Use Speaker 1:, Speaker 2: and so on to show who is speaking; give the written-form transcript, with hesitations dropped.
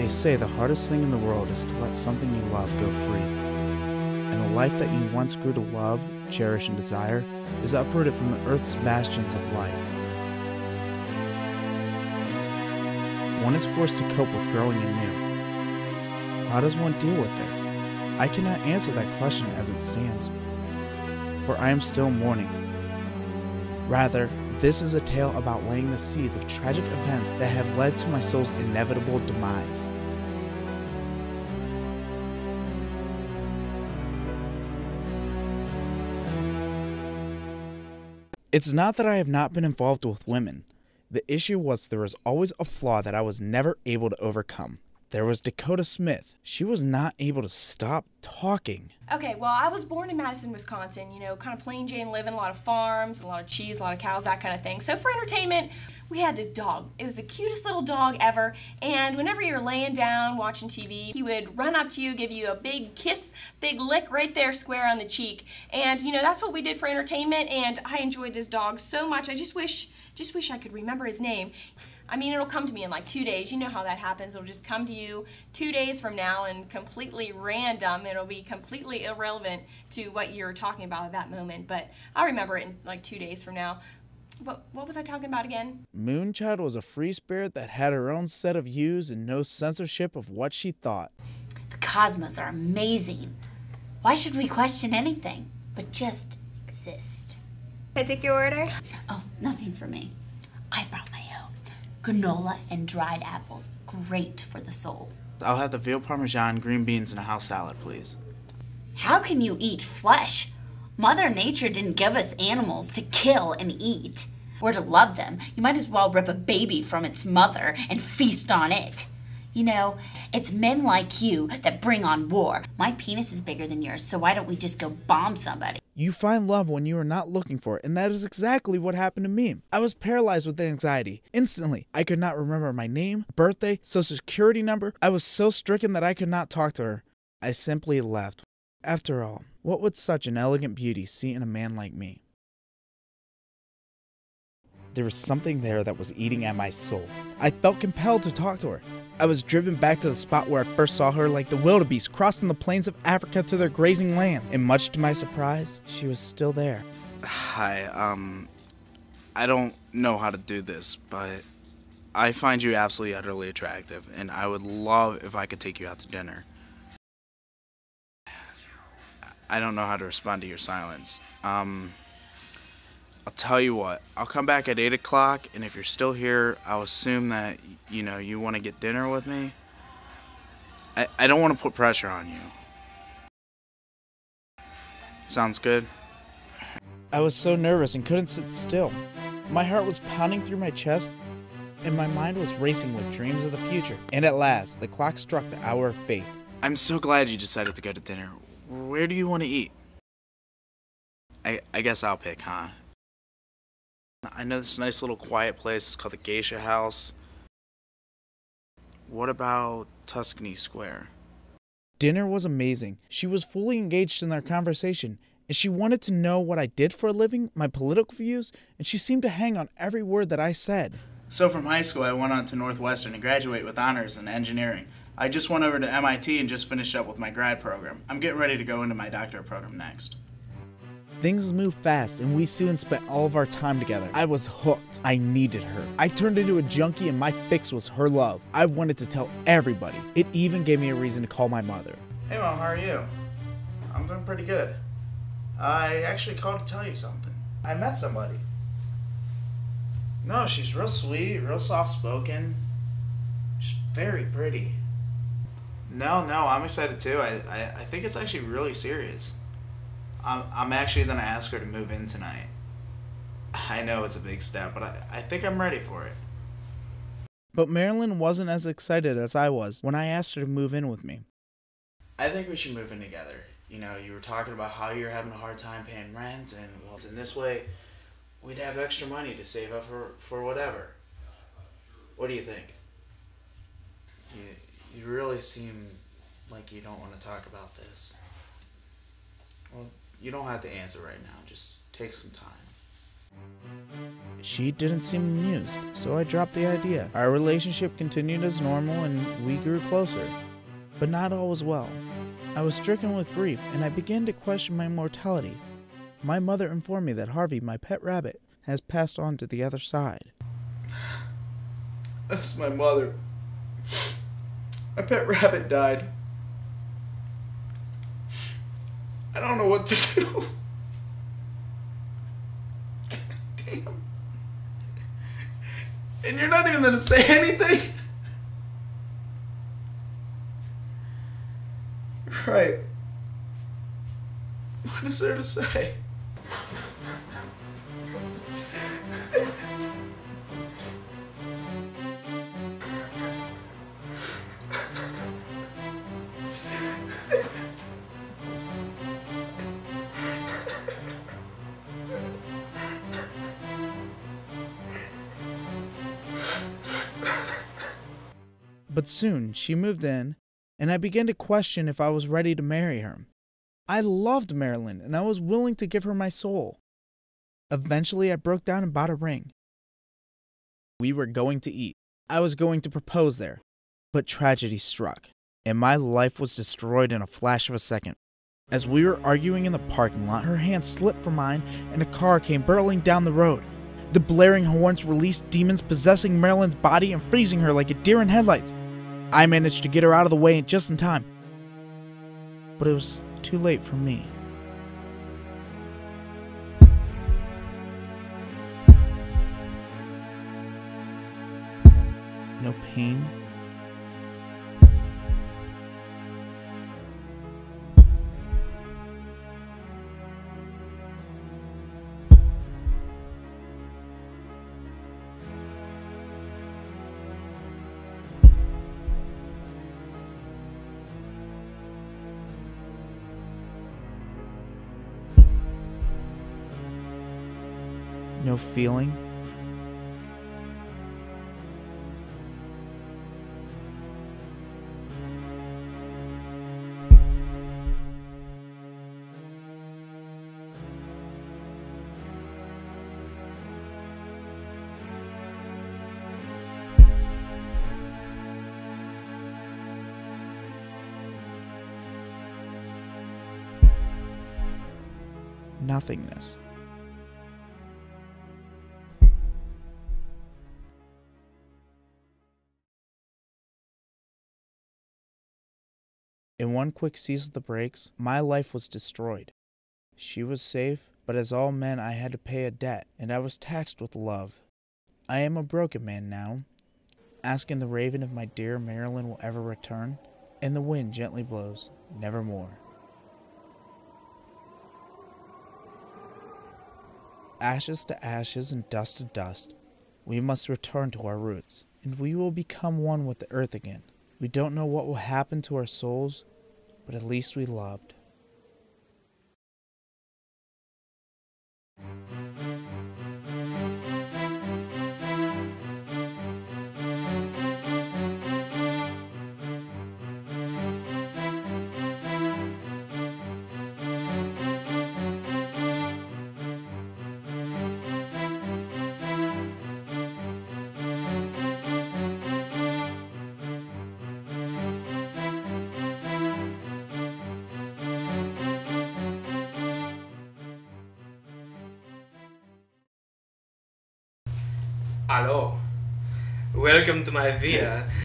Speaker 1: They say the hardest thing in the world is to let something you love go free. And the life that you once grew to love, cherish, and desire is uprooted from the earth's bastions of life. One is forced to cope with growing anew. How does one deal with this? I cannot answer that question as it stands, for I am still mourning. Rather, this is a tale about laying the seeds of tragic events that have led to my soul's inevitable demise. It's not that I have not been involved with women. The issue was there was always a flaw that I was never able to overcome. There was Dakota Smith. She was not able to stop talking.
Speaker 2: Okay, well, I was born in Madison, Wisconsin, kind of plain Jane living, a lot of farms, a lot of cheese, a lot of cows, that kind of thing. So for entertainment, we had this dog. It was the cutest little dog ever, and whenever you were laying down watching TV, he would run up to you, give you a big kiss, big lick right there square on the cheek. And, that's what we did for entertainment, and I enjoyed this dog so much. I just wish I could remember his name. I mean, it'll come to me in like 2 days. You know how that happens. It'll just come to you 2 days from now and completely random. It'll be completely irrelevant to what you're talking about at that moment. But I'll remember it in like 2 days from now. What was I talking about again?
Speaker 1: Moonchild was a free spirit that had her own set of views and no censorship of what she thought.
Speaker 3: The Cosmos are amazing. Why should we question anything but just exist?
Speaker 4: Can I take your order?
Speaker 3: Oh, nothing for me. I brought my own. Granola and dried apples. Great for the soul.
Speaker 1: I'll have the veal parmesan, green beans, and a house salad, please.
Speaker 3: How can you eat flesh? Mother Nature didn't give us animals to kill and eat. Or to love them. You might as well rip a baby from its mother and feast on it. It's men like you that bring on war. My penis is bigger than yours, so why don't we just go bomb somebody?
Speaker 1: You find love when you are not looking for it, and that is exactly what happened to me. I was paralyzed with anxiety. Instantly, I could not remember my name, birthday, social security number. I was so stricken that I could not talk to her. I simply left. After all, what would such an elegant beauty see in a man like me? There was something there that was eating at my soul. I felt compelled to talk to her. I was driven back to the spot where I first saw her like the wildebeest crossing the plains of Africa to their grazing lands. And much to my surprise, she was still there. Hi, I don't know how to do this, but I find you absolutely utterly attractive, and I would love if I could take you out to dinner. I don't know how to respond to your silence. I'll tell you what, I'll come back at 8 o'clock, and if you're still here, I'll assume that, you want to get dinner with me. I don't want to put pressure on you. Sounds good? I was so nervous and couldn't sit still. My heart was pounding through my chest, and my mind was racing with dreams of the future. And at last, the clock struck the hour of fate. I'm so glad you decided to go to dinner. Where do you want to eat? I guess I'll pick, huh? I know this nice little quiet place. It's called the Geisha House. What about Tuscany Square? Dinner was amazing. She was fully engaged in our conversation, and she wanted to know what I did for a living, my political views, and she seemed to hang on every word that I said. So from high school, I went on to Northwestern and graduated with honors in engineering. I just went over to MIT and just finished up with my grad program. I'm getting ready to go into my doctorate program next. Things moved fast, and we soon spent all of our time together. I was hooked. I needed her. I turned into a junkie, and my fix was her love. I wanted to tell everybody. It even gave me a reason to call my mother. Hey, Mom, how are you? I'm doing pretty good. I actually called to tell you something. I met somebody. No, she's real sweet, real soft-spoken. She's very pretty. No, I'm excited too. I think it's actually really serious. I'm actually going to ask her to move in tonight. I know it's a big step, but I think I'm ready for it. But Marilyn wasn't as excited as I was when I asked her to move in with me. I think we should move in together. You were talking about how you're having a hard time paying rent, and well, in this way, we'd have extra money to save up for whatever. What do you think? You really seem like you don't want to talk about this. Well, you don't have to answer right now. Just take some time. She didn't seem amused, so I dropped the idea. Our relationship continued as normal and we grew closer. But not all was well. I was stricken with grief and I began to question my mortality. My mother informed me that Harvey, my pet rabbit, has passed on to the other side.
Speaker 4: That's my mother. My pet rabbit died. I don't know what to do. Damn. And you're not even gonna say anything? Right. What is there to say?
Speaker 1: But soon she moved in, and I began to question if I was ready to marry her. I loved Marilyn, and I was willing to give her my soul. Eventually, I broke down and bought a ring. We were going to eat. I was going to propose there. But tragedy struck, and my life was destroyed in a flash of a second. As we were arguing in the parking lot, her hand slipped from mine, and a car came barreling down the road. The blaring horns released demons possessing Marilyn's body and freezing her like a deer in headlights. I managed to get her out of the way just in time. But it was too late for me. No pain. No feeling. Nothingness. In one quick seize of the brakes, my life was destroyed. She was safe, but as all men I had to pay a debt, and I was taxed with love. I am a broken man now, asking the raven if my dear Marilyn will ever return, and the wind gently blows, nevermore. Ashes to ashes and dust to dust, we must return to our roots, and we will become one with the earth again. We don't know what will happen to our souls, but at least we loved.
Speaker 5: Hello, welcome to my villa.